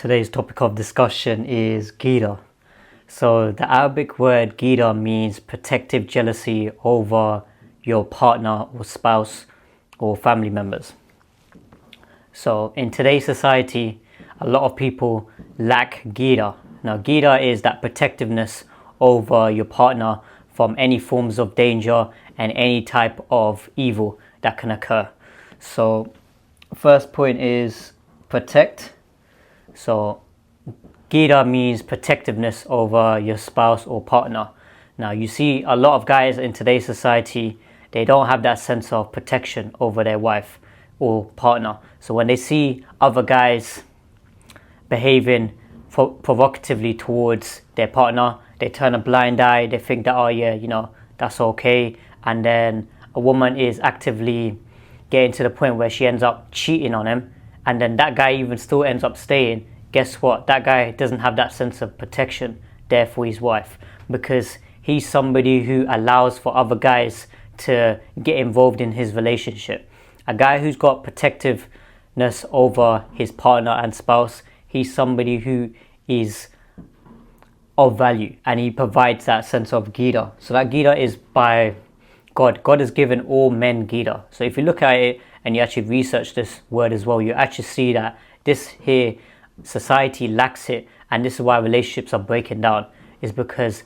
Today's topic of discussion is ghira. So the Arabic word ghira means protective jealousy over your partner or spouse or family members. So in today's society, a lot of people lack ghira. Now ghira is that protectiveness over your partner from any forms of danger and any type of evil that can occur. So first point is protect. So ghira means protectiveness over your spouse or partner. Now you see a lot of guys in today's society, they don't have that sense of protection over their wife or partner. So when they see other guys behaving provocatively towards their partner, they turn a blind eye. They think that, oh yeah, that's okay. And then a woman is actively getting to the point where she ends up cheating on him, and then that guy even still ends up staying. Guess what? That guy doesn't have that sense of protection there for his wife, because he's somebody who allows for other guys to get involved in his relationship. A guy who's got protectiveness over his partner and spouse, he's somebody who is of value, and he provides that sense of ghira. So that ghira is by God. God has given all men ghira. So if you look at it and you actually research this word as well, you actually see that this here society lacks it, and this is why relationships are breaking down, is because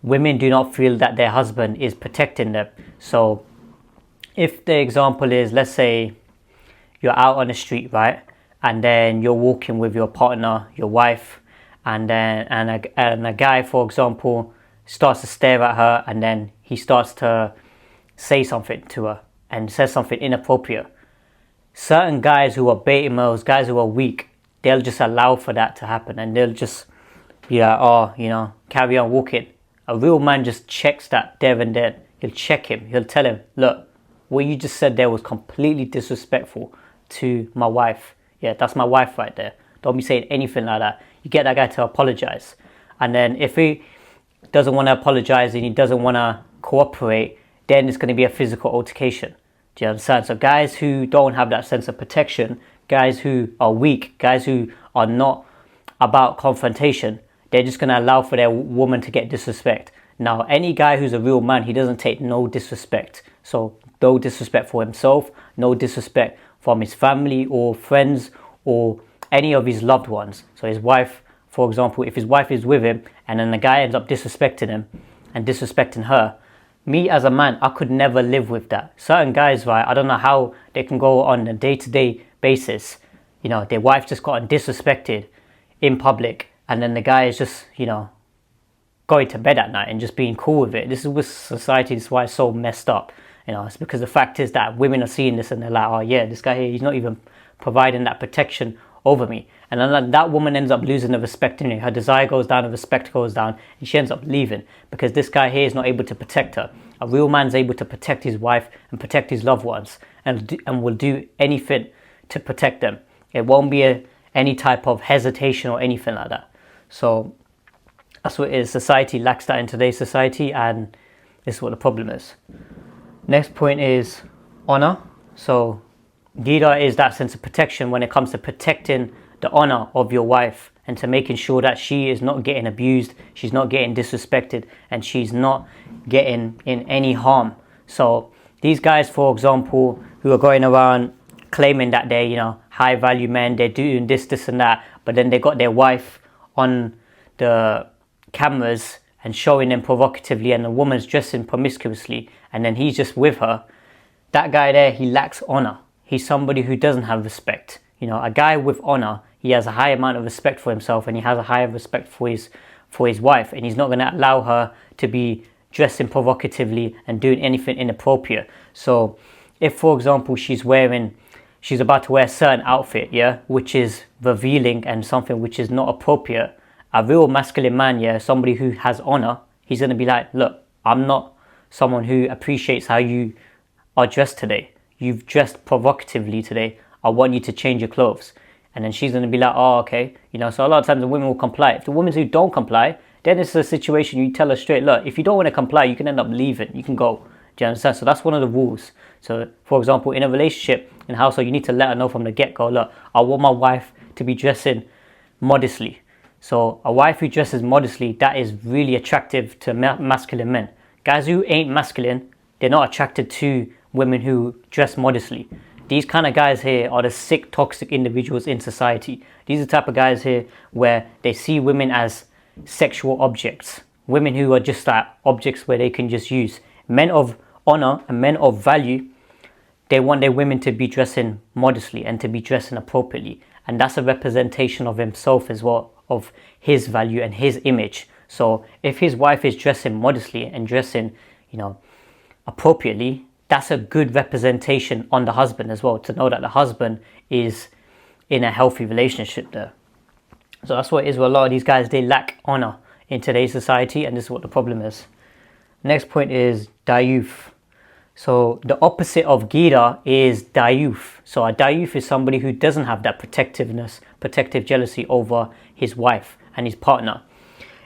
women do not feel that their husband is protecting them. So if the example is, let's say you're out on the street, right, and then you're walking with your partner, your wife, and a guy, for example, starts to stare at her, and then he starts to say something to her and says something inappropriate. Certain guys who are beta males, guys who are weak, they'll just allow for that to happen, and they'll just be like, carry on walking. A real man just checks that there and then. He'll check him. He'll tell him, look, what you just said there was completely disrespectful to my wife. Yeah, that's my wife right there. Don't be saying anything like that. You get that guy to apologize. And then if he doesn't want to apologize and he doesn't want to cooperate, then it's going to be a physical altercation. Do you understand? So guys who don't have that sense of protection, guys who are weak, guys who are not about confrontation, they're just going to allow for their woman to get disrespect. Now, any guy who's a real man, he doesn't take no disrespect. So no disrespect for himself, no disrespect from his family or friends or any of his loved ones. So his wife, for example, if his wife is with him and then the guy ends up disrespecting him and disrespecting her, me as a man, I could never live with that. Certain guys, right, I don't know how they can go on a day-to-day basis, their wife just gotten disrespected in public, and then the guy is just, going to bed at night and just being cool with it. This is with society, this is why it's so messed up. It's because the fact is that women are seeing this and they're like, oh yeah, this guy here, he's not even providing that protection over me. And then that woman ends up losing the respect in her. Her desire goes down, her respect goes down, and she ends up leaving because this guy here is not able to protect her. A real man's able to protect his wife and protect his loved ones, and will do anything to protect them. It won't be any type of hesitation or anything like that. So that's what it is. Society lacks that in today's society, and this is what the problem is. Next point is honor. So ghira is that sense of protection when it comes to protecting the honor of your wife and to making sure that she is not getting abused, she's not getting disrespected, and she's not getting in any harm. So these guys, for example, who are going around claiming that they're, high value men, they're doing this and that, but then they got their wife on the cameras and showing them provocatively, and the woman's dressing promiscuously, and then he's just with her. That guy there, he lacks honor. He's somebody who doesn't have respect. A guy with honor, he has a high amount of respect for himself, and he has a higher respect for his wife, and he's not going to allow her to be dressing provocatively and doing anything inappropriate. So if, for example, she's about to wear a certain outfit, which is revealing and something which is not appropriate, a real masculine man, somebody who has honor, he's going to be like, look, I'm not someone who appreciates how you are dressed today. You've dressed provocatively today. I want you to change your clothes. And then she's going to be like, oh, okay. So a lot of times the women will comply. If the women who don't comply, then it's a situation you tell her straight, look, if you don't want to comply, you can end up leaving. You can go. Do you understand? So that's one of the rules. So, for example, in a relationship, in a household, you need to let her know from the get-go, look, I want my wife to be dressing modestly. So a wife who dresses modestly, that is really attractive to masculine men. Guys who ain't masculine, they're not attracted to women who dress modestly. These kind of guys here are the sick, toxic individuals in society. These are the type of guys here where they see women as sexual objects. Women who are just like objects where they can just use. Men of honor and men of value, they want their women to be dressing modestly and to be dressing appropriately. And that's a representation of himself as well, of his value and his image. So if his wife is dressing modestly and dressing, appropriately, that's a good representation on the husband as well, to know that the husband is in a healthy relationship there. So that's what it is with a lot of these guys. They lack honor in today's society, and this is what the problem is. Next point is dayuth. So the opposite of gira is dayuth. So a dayuth is somebody who doesn't have that protective jealousy over his wife and his partner.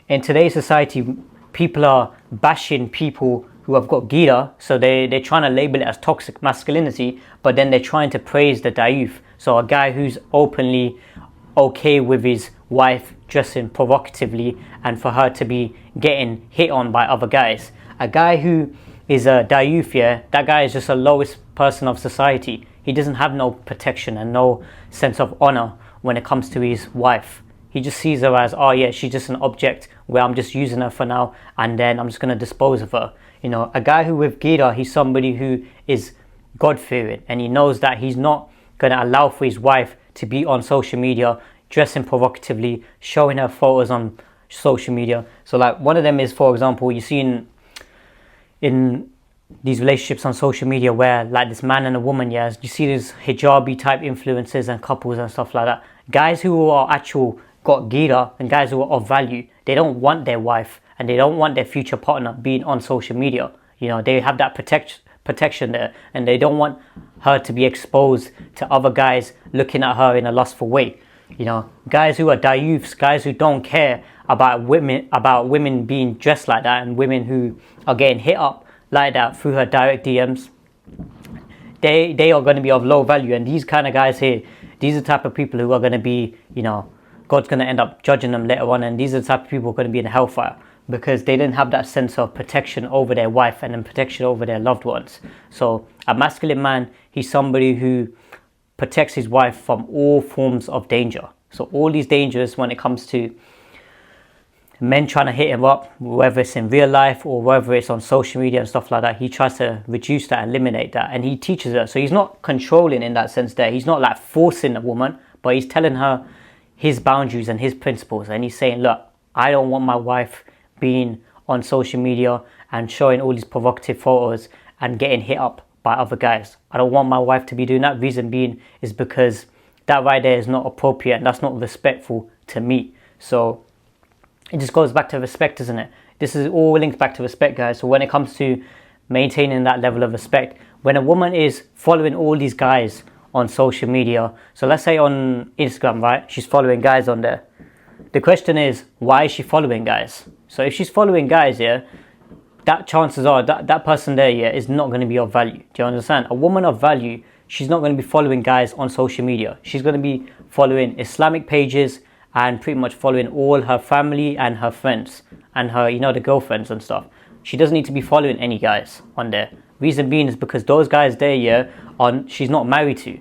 In today's society, people are bashing people who have got gira, so they're trying to label it as toxic masculinity, but then they're trying to praise the dayuth. So a guy who's openly okay with his wife dressing provocatively and for her to be getting hit on by other guys. A guy who is a dayuth, that guy is just the lowest person of society. He doesn't have no protection and no sense of honor when it comes to his wife. He just sees her as, she's just an object where I'm just using her for now and then I'm just going to dispose of her. A guy who with gira, he's somebody who is God-fearing and he knows that he's not going to allow for his wife to be on social media dressing provocatively, showing her photos on social media. So like one of them is, for example, you see in these relationships on social media where like this man and a woman, you see these hijabi type influencers and couples and stuff like that. Guys who are got gira and guys who are of value, they don't want their wife and they don't want their future partner being on social media. They have that protection there and they don't want her to be exposed to other guys looking at her in a lustful way. Guys who are dayuths, guys who don't care about women being dressed like that and women who are getting hit up like that through her direct DMs, they are going to be of low value. And these kind of guys here, these are the type of people who are going to be, God's going to end up judging them later on, and these are the type of people who are going to be in hellfire because they didn't have that sense of protection over their wife and then protection over their loved ones. So a masculine man, he's somebody who protects his wife from all forms of danger. So all these dangers when it comes to men trying to hit him up, whether it's in real life or whether it's on social media and stuff like that, he tries to reduce that, eliminate that, and he teaches her. So he's not controlling in that sense there. He's not like forcing a woman, but he's telling her his boundaries and his principles, and he's saying, look, I don't want my wife being on social media and showing all these provocative photos and getting hit up by other guys. I don't want my wife to be doing that. Reason being is because that right there is not appropriate and that's not respectful to me. So it just goes back to respect, isn't it? This is all linked back to respect, guys. So when it comes to maintaining that level of respect, when a woman is following all these guys on social media, so let's say on Instagram, right, she's following guys on there. The question is, why is she following guys? So if she's following guys, that chances are that person there, is not going to be of value. Do you understand? A woman of value, she's not going to be following guys on social media. She's going to be following Islamic pages and pretty much following all her family and her friends and her, the girlfriends and stuff. She doesn't need to be following any guys on there. Reason being is because those guys there, she's not married to.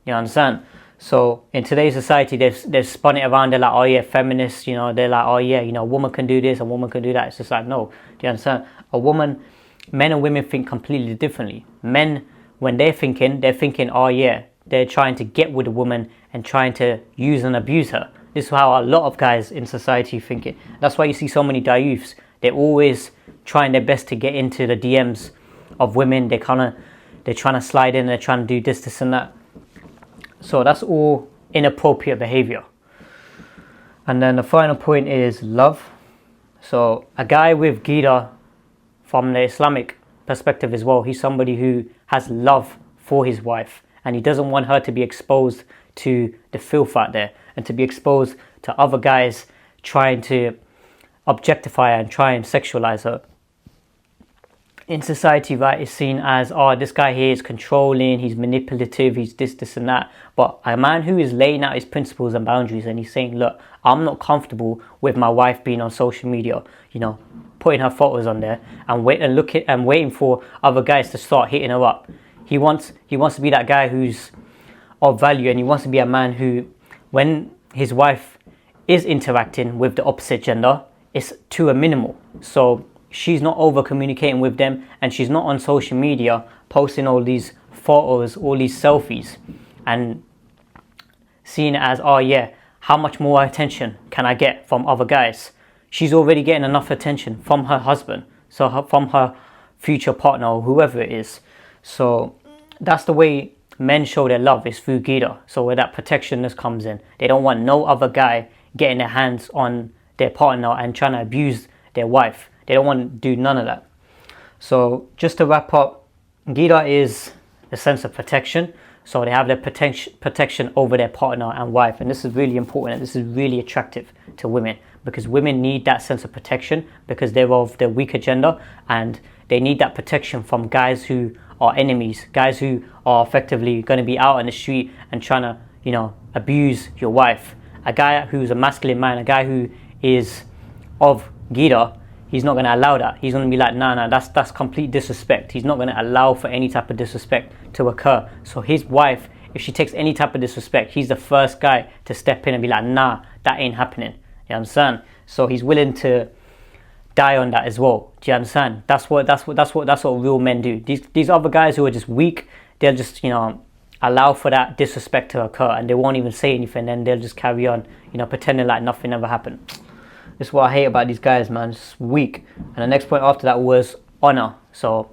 You understand? So in today's society, they've spun it around. They're like, feminists. They're like, a woman can do this, a woman can do that. It's just like, no. Do you understand? Men and women think completely differently. Men, when they're thinking, they're trying to get with a woman and trying to use and abuse her. This is how a lot of guys in society think it. That's why you see so many dayuths. They're always trying their best to get into the DMs of women. They're trying to slide in. They're trying to do this and that. So that's all inappropriate behavior. And then the final point is love. So a guy with gira, from the Islamic perspective as well, he's somebody who has love for his wife and he doesn't want her to be exposed to the filth out there and to be exposed to other guys trying to objectify her and try and sexualize her. in society, right, is seen as, oh, this guy here is controlling, he's manipulative, he's this and that. But a man who is laying out his principles and boundaries, and he's saying, look, I'm not comfortable with my wife being on social media, putting her photos on there and waiting for other guys to start hitting her up. He wants to be that guy who's of value, and he wants to be a man who, when his wife is interacting with the opposite gender, it's to a minimal. So she's not over communicating with them, and she's not on social media posting all these photos, all these selfies, and seeing it as, oh yeah, how much more attention can I get from other guys? She's already getting enough attention from her husband, from her future partner or whoever it is. So that's the way men show their love, is through ghira. So where that protectionness comes in. They don't want no other guy getting their hands on their partner and trying to abuse their wife. They don't want to do none of that. So just to wrap up, ghira is a sense of protection. So they have their protection over their partner and wife. And this is really important, and this is really attractive to women, because women need that sense of protection because they're of the weaker gender, and they need that protection from guys who are enemies, guys who are effectively going to be out on the street and trying to, abuse your wife. A guy who's a masculine man, a guy who is of ghira, he's not going to allow that. He's going to be like, nah, that's complete disrespect. He's not going to allow for any type of disrespect to occur. So his wife, if she takes any type of disrespect, he's the first guy to step in and be like, nah, that ain't happening. You understand? So he's willing to die on that as well. Do you understand? That's what real men do. These other guys who are just weak, they'll just allow for that disrespect to occur, and they won't even say anything. Then they'll just carry on, pretending like nothing ever happened. This is what I hate about these guys, man. It's weak. And the next point after that was honor. So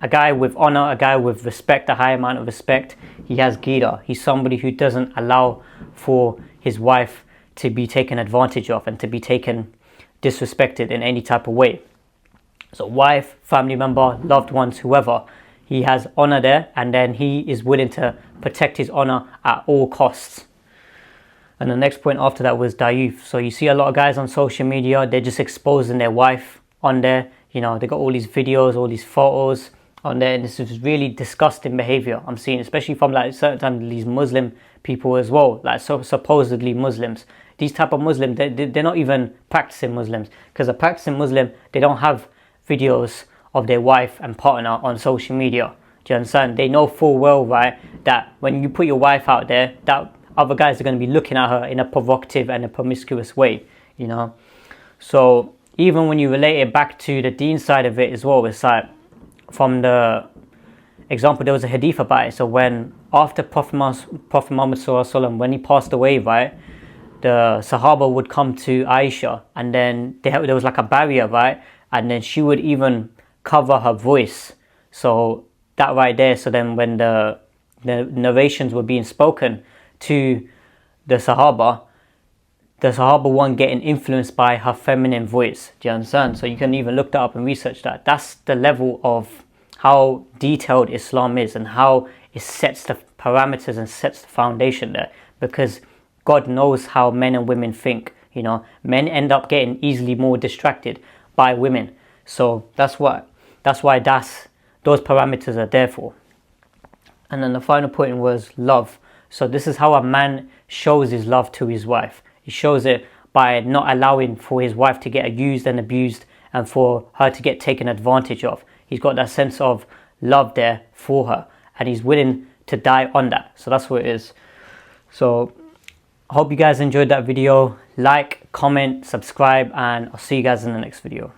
a guy with honor, a guy with respect, a high amount of respect, he has ghira. He's somebody who doesn't allow for his wife to be taken advantage of and to be taken disrespected in any type of way. So wife, family member, loved ones, whoever, he has honor there, and then he is willing to protect his honor at all costs. And the next point after that was dayuf. So you see a lot of guys on social media, they're just exposing their wife on there. They got all these videos, all these photos on there, and this is really disgusting behavior I'm seeing, especially from certain times these Muslim people as well, supposedly Muslims. These type of Muslims, they're not even practicing Muslims, because a practicing Muslim, they don't have videos of their wife and partner on social media. Do you understand? They know full well, right, that when you put your wife out there, that other guys are going to be looking at her in a provocative and a promiscuous way, So even when you relate it back to the deen side of it as well, it's like, from the example, there was a hadith about it. So when after Prophet Muhammad SAW, when he passed away, right, the Sahaba would come to Aisha, and then there was like a barrier, right, and then she would even cover her voice. So that right there, so then when the narrations were being spoken to the Sahaba weren't getting influenced by her feminine voice. Do you understand? So you can even look that up and research that. That's the level of how detailed Islam is, and how it sets the parameters and sets the foundation there, because God knows how men and women think. Men end up getting easily more distracted by women. So that's why those parameters are there for. And then the final point was love. So this is how a man shows his love to his wife. He shows it by not allowing for his wife to get used and abused, and for her to get taken advantage of. He's got that sense of love there for her, and he's willing to die on that. So that's what it is. So I hope you guys enjoyed that video. Like, comment, subscribe, and I'll see you guys in the next video.